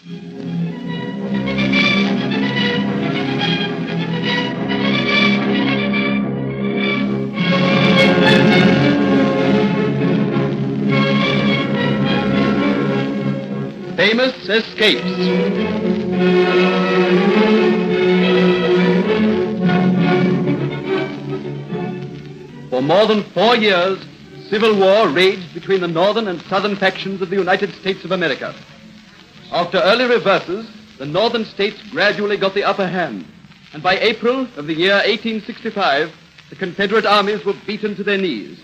Famous Escapes. For more than 4 years, civil war raged between the northern and southern factions of the United States of America. After early reverses, the northern states gradually got the upper hand, and by April of the year 1865, the Confederate armies were beaten to their knees.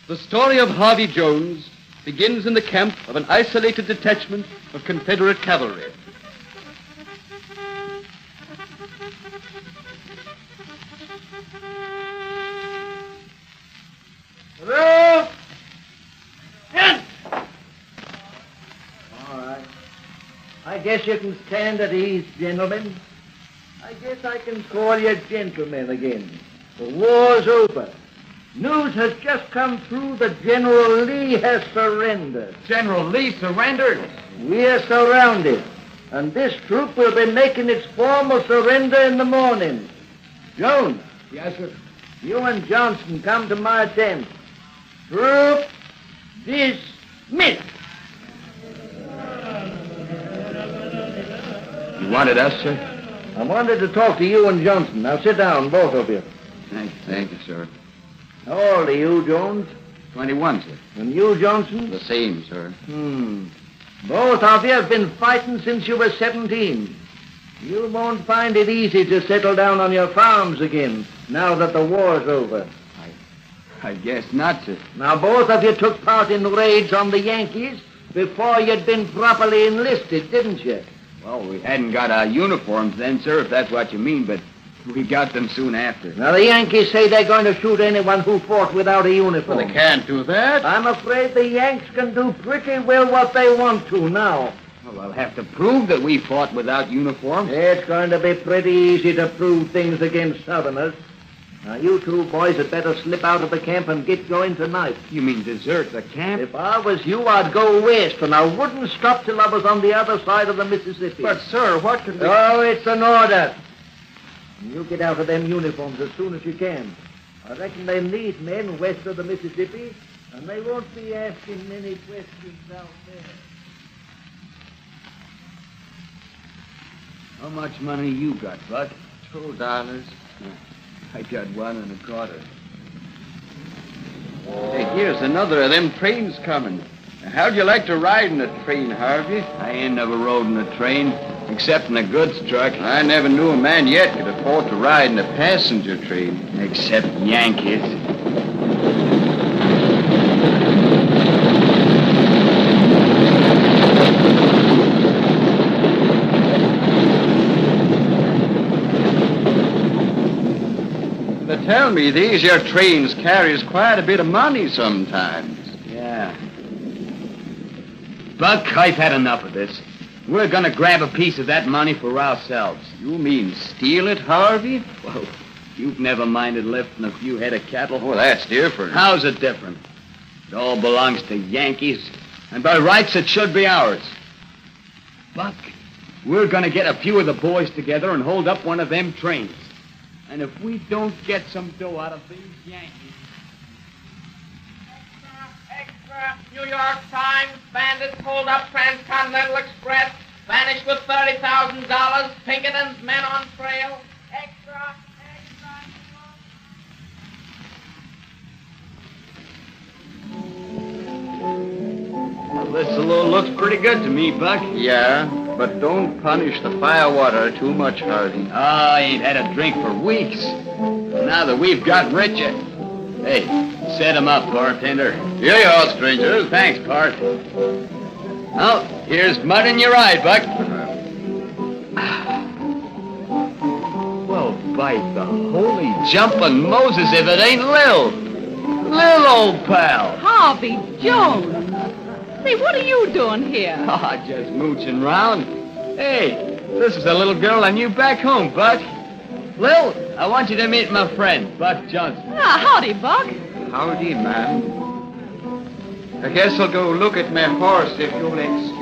The story of Harvey Jones begins in the camp of an isolated detachment of Confederate cavalry. Hello? Stand! All right. I guess you can stand at ease, gentlemen. I guess I can call you gentlemen again. The war's over. News has just come through that General Lee has surrendered. General Lee surrendered? We're surrounded, and this troop will be making its formal surrender in the morning. Jones. Yes, sir. You and Johnson come to my tent. Troop dismissed. You wanted us, sir? I wanted to talk to you and Johnson. Now sit down, both of you. Thank you, sir. How old are you, Jones? 21, sir. And you, Johnson? The same, sir. Both of you have been fighting since you were 17. You won't find it easy to settle down on your farms again, now that the war's over. I guess not, sir. Now, both of you took part in raids on the Yankees before you'd been properly enlisted, didn't you? Well, we hadn't got our uniforms then, sir, if that's what you mean, but we got them soon after. Now, the Yankees say they're going to shoot anyone who fought without a uniform. Well, they can't do that. I'm afraid the Yanks can do pretty well what they want to now. Well, I'll have to prove that we fought without uniforms. It's going to be pretty easy to prove things against Southerners. Now, you two boys had better slip out of the camp and get going tonight. You mean desert the camp? If I was you, I'd go west, and I wouldn't stop till I was on the other side of the Mississippi. But, sir, what can we... Oh, it's an order. You get out of them uniforms as soon as you can. I reckon they need men west of the Mississippi, and they won't be asking many questions out there. How much money you got, Buck? $2. I got $1.25. Hey, here's another of them trains coming. How'd you like to ride in a train, Harvey? I ain't never rode in a train, except in a goods truck. I never knew a man yet could afford to ride in a passenger train. Except Yankees. They tell me these here trains carries quite a bit of money sometimes. Yeah. Buck, I've had enough of this. We're gonna grab a piece of that money for ourselves. You mean steal it, Harvey? Well, you've never minded lifting a few head of cattle. Oh, that's different. How's it different? It all belongs to Yankees, and by rights it should be ours. Buck, we're gonna get a few of the boys together and hold up one of them trains. And if we don't get some dough out of these Yankees... Extra! New York Times, bandits hold up Transcontinental Express, vanished with $30,000, Pinkerton's men on trail. Extra! Well, this saloon looks pretty good to me, Buck. Yeah, but don't punish the firewater too much, Harvey. I ain't had a drink for weeks. Now that we've got rich... Hey, set 'em up, bartender. Here you are, strangers. Thanks, Bart. Well, here's mud in your eye, Buck. Well, by the holy jumping Moses, if it ain't Lil. Lil, old pal. Harvey Jones. Say, what are you doing here? Oh, just mooching round. Hey, this is a little girl I knew back home, Buck. Lil, I want you to meet my friend, Buck Johnson. Ah, howdy, Buck. Howdy, ma'am. I guess I'll go look at my horse if you'll excuse me.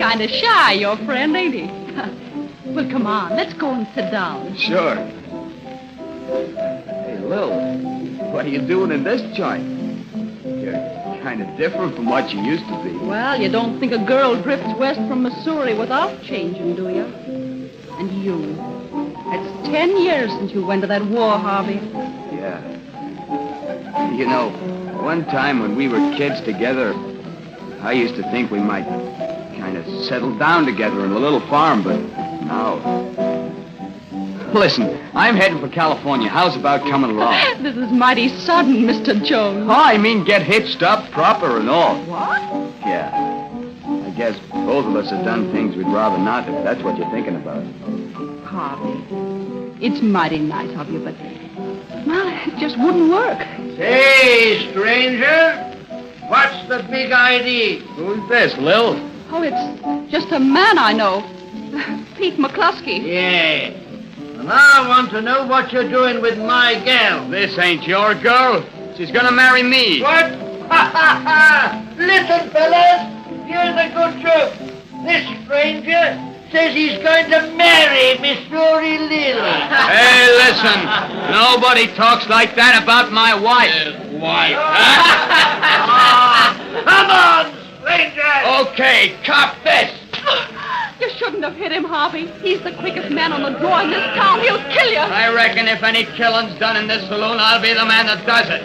kind of shy, your friend, ain't he? Well, come on. Let's go and sit down. Sure. Hey, Lil, what are you doing in this joint? You're kind of different from what you used to be. Well, you don't think a girl drifts west from Missouri without changing, do you? And you. It's 10 years since you went to that war, Harvey. Yeah. You know, one time when we were kids together, I used to think we might kind of settle down together in a little farm, but now... Listen, I'm heading for California. How's about coming along? This is mighty sudden, Mr. Jones. Oh, I mean get hitched up proper and all. What? Yeah. I guess both of us have done things we'd rather not, if that's what you're thinking about. Harvey, it's mighty nice of you, but... Well, it just wouldn't work. Say, stranger, what's the big idea? Who's this, Lil? Oh, it's just a man I know. Pete McCluskey. Yeah. And I want to know what you're doing with my gal. This ain't your girl. She's gonna marry me. What? Listen, fellas, here's a good joke. This stranger says he's going to marry Miss Rory Little. Hey, listen. Nobody talks like that about my wife. Wife? Come on, stranger. Okay, cop this. You shouldn't have hit him, Harvey. He's the quickest man on the draw in this town. He'll kill you. I reckon if any killing's done in this saloon, I'll be the man that does it.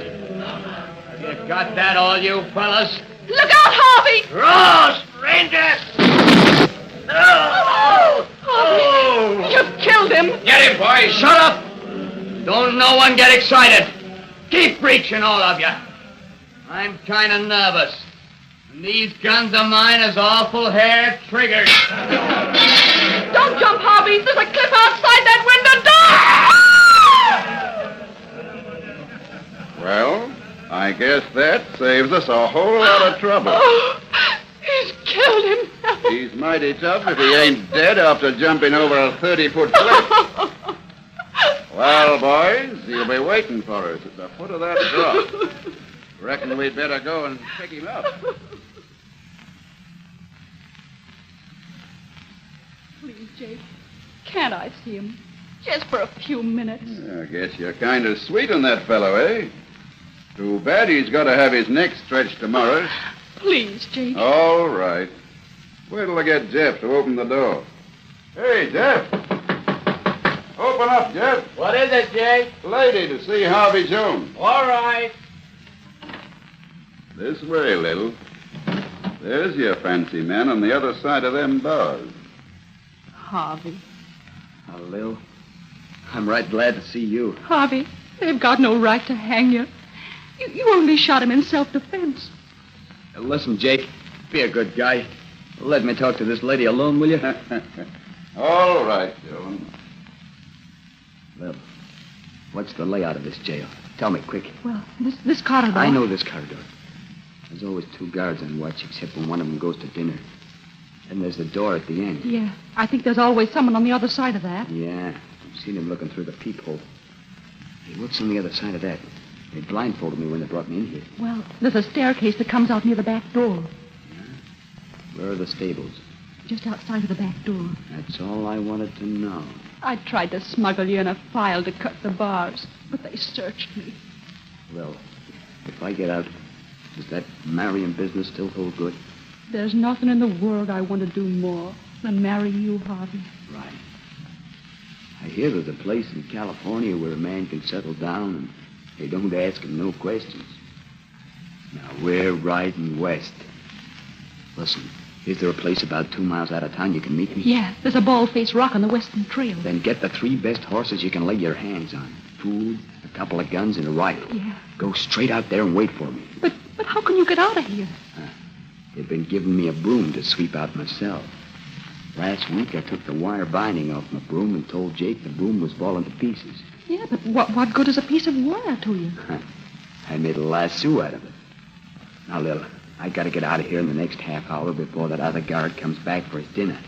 You got that, all you fellas? Look out, Harvey! Draw, stranger. Harvey, you've killed him. Get him, boys. Shut up. Don't no one get excited. Keep preaching, all of you. I'm kind of nervous. And these guns of mine is awful hair triggers. Don't jump, Harvey. There's a cliff outside that window. Well, I guess that saves us a whole lot of trouble. Oh, he's killed him. He's mighty tough if he ain't dead after jumping over a 30-foot cliff. Well, boys, he'll be waiting for us at the foot of that drop. Reckon we'd better go and pick him up. Please, Jake, can't I see him? Just for a few minutes. I guess you're kind of sweet on that fellow, eh? Too bad he's got to have his neck stretched tomorrow. Please, Jake. All right. Wait till I get Jeff to open the door. Hey, Jeff. Open up, Jeff. What is it, Jake? Lady to see Harvey Jones. All right. This way, Little. There's your fancy man on the other side of them bars. Harvey. Oh, Lil, I'm right glad to see you. Harvey, they've got no right to hang you. You only shot him in self-defense. Listen, Jake, be a good guy. Let me talk to this lady alone, will you? All right, Jones. Lil, what's the layout of this jail? Tell me, quick. Well, this corridor... I know this corridor. There's always 2 guards on watch, except when one of them goes to dinner. And there's the door at the end. Yeah, I think there's always someone on the other side of that. Yeah, I've seen him looking through the peephole. Hey, what's on the other side of that? They blindfolded me when they brought me in here. Well, there's a staircase that comes out near the back door. Where are the stables? Just outside of the back door. That's all I wanted to know. I tried to smuggle you in a file to cut the bars, but they searched me. Well, if I get out, does that marrying business still hold good? There's nothing in the world I want to do more than marry you, Harvey. Right. I hear there's a place in California where a man can settle down and they don't ask him no questions. Now, we're riding west. Listen, is there a place about 2 miles out of town you can meet me? Yeah, there's a bald-faced rock on the western trail. Then get the 3 best horses you can lay your hands on. Food, a couple of guns, and a rifle. Yeah. Go straight out there and wait for me. But how can you get out of here? They've been giving me a broom to sweep out myself. Last week, I took the wire binding off my broom and told Jake the broom was falling to pieces. Yeah, but what good is a piece of wire to you? I made a lasso out of it. Now, Lil, I gotta get out of here in the next half hour before that other guard comes back for his dinner.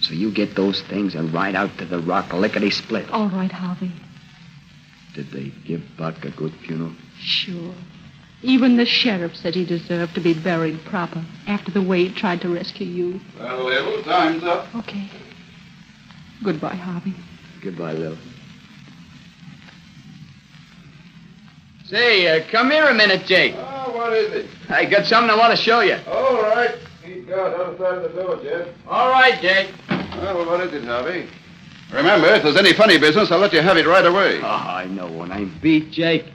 So you get those things and ride out to the rock lickety-split. All right, Harvey. Did they give Buck a good funeral? Sure. Even the sheriff said he deserved to be buried proper after the way he tried to rescue you. Well, Lil, time's up. Okay. Goodbye, Harvey. Goodbye, Lil. Say, come here a minute, Jake. Oh, what is it? I got something I want to show you. All right. Keep guard other side of the door, Jeff. All right, Jake. Well, what is it, Harvey? Remember, if there's any funny business, I'll let you have it right away. Oh, I know when I'm beat, Jake.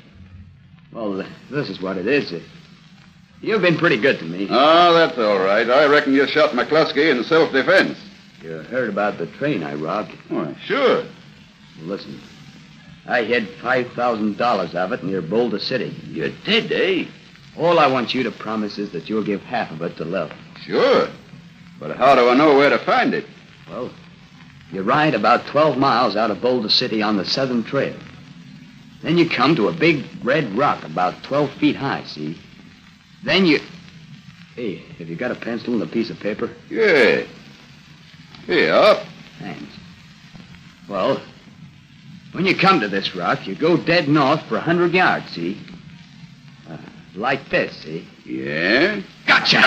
Well, this is what it is. You've been pretty good to me. Oh, that's all right. I reckon you shot McCluskey in self-defense. You heard about the train I robbed? Why, sure. Listen, I hid $5,000 of it near Boulder City. You did, eh? All I want you to promise is that you'll give half of it to Lil. Sure. But how do I know where to find it? Well, you ride about 12 miles out of Boulder City on the Southern Trail. Then you come to a big red rock about 12 feet high, see? Then you... Hey, have you got a pencil and a piece of paper? Yeah. Here, up. Thanks. Well, when you come to this rock, you go dead north for 100 yards, see? Like this, see? Yeah? Gotcha!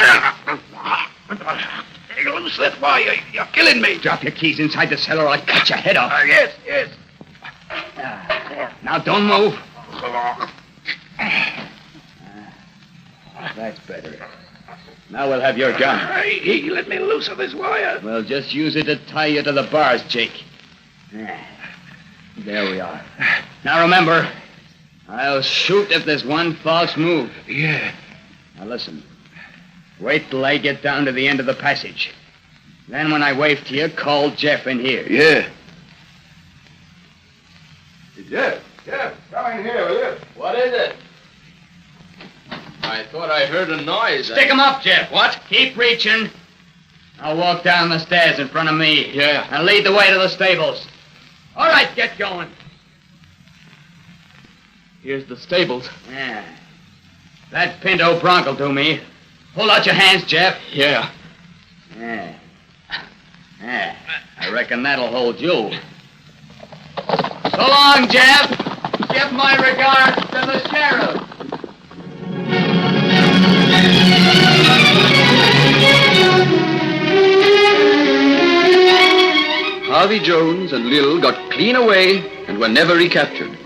Loose that boy, you're killing me. Drop your keys inside the cellar or I'll cut your head off. Yes. Now, don't move. That's better. Now we'll have your gun. He let me loose of this wire. Well, just use it to tie you to the bars, Jake. There we are. Now, remember, I'll shoot if there's one false move. Yeah. Now, listen. Wait till I get down to the end of the passage. Then when I wave to you, call Jeff in here. Yeah. Hey, Jeff, come in here, will you? What is it? I thought I heard a noise. Stick 'em up, Jeff. What? Keep reaching. I'll walk down the stairs in front of me. Yeah. And lead the way to the stables. All right, get going. Here's the stables. Yeah. That Pinto bronc will do me. Hold out your hands, Jeff. Yeah. Yeah. I reckon that'll hold you. So long, Jeff. Give my regards to the sheriff. Harvey Jones and Lil got clean away and were never recaptured.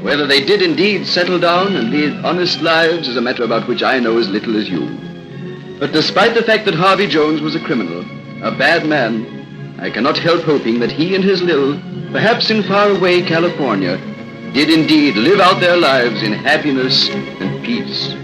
Whether they did indeed settle down and lead honest lives is a matter about which I know as little as you. But despite the fact that Harvey Jones was a criminal, a bad man, I cannot help hoping that he and his Lil, perhaps in faraway California, did indeed live out their lives in happiness and peace.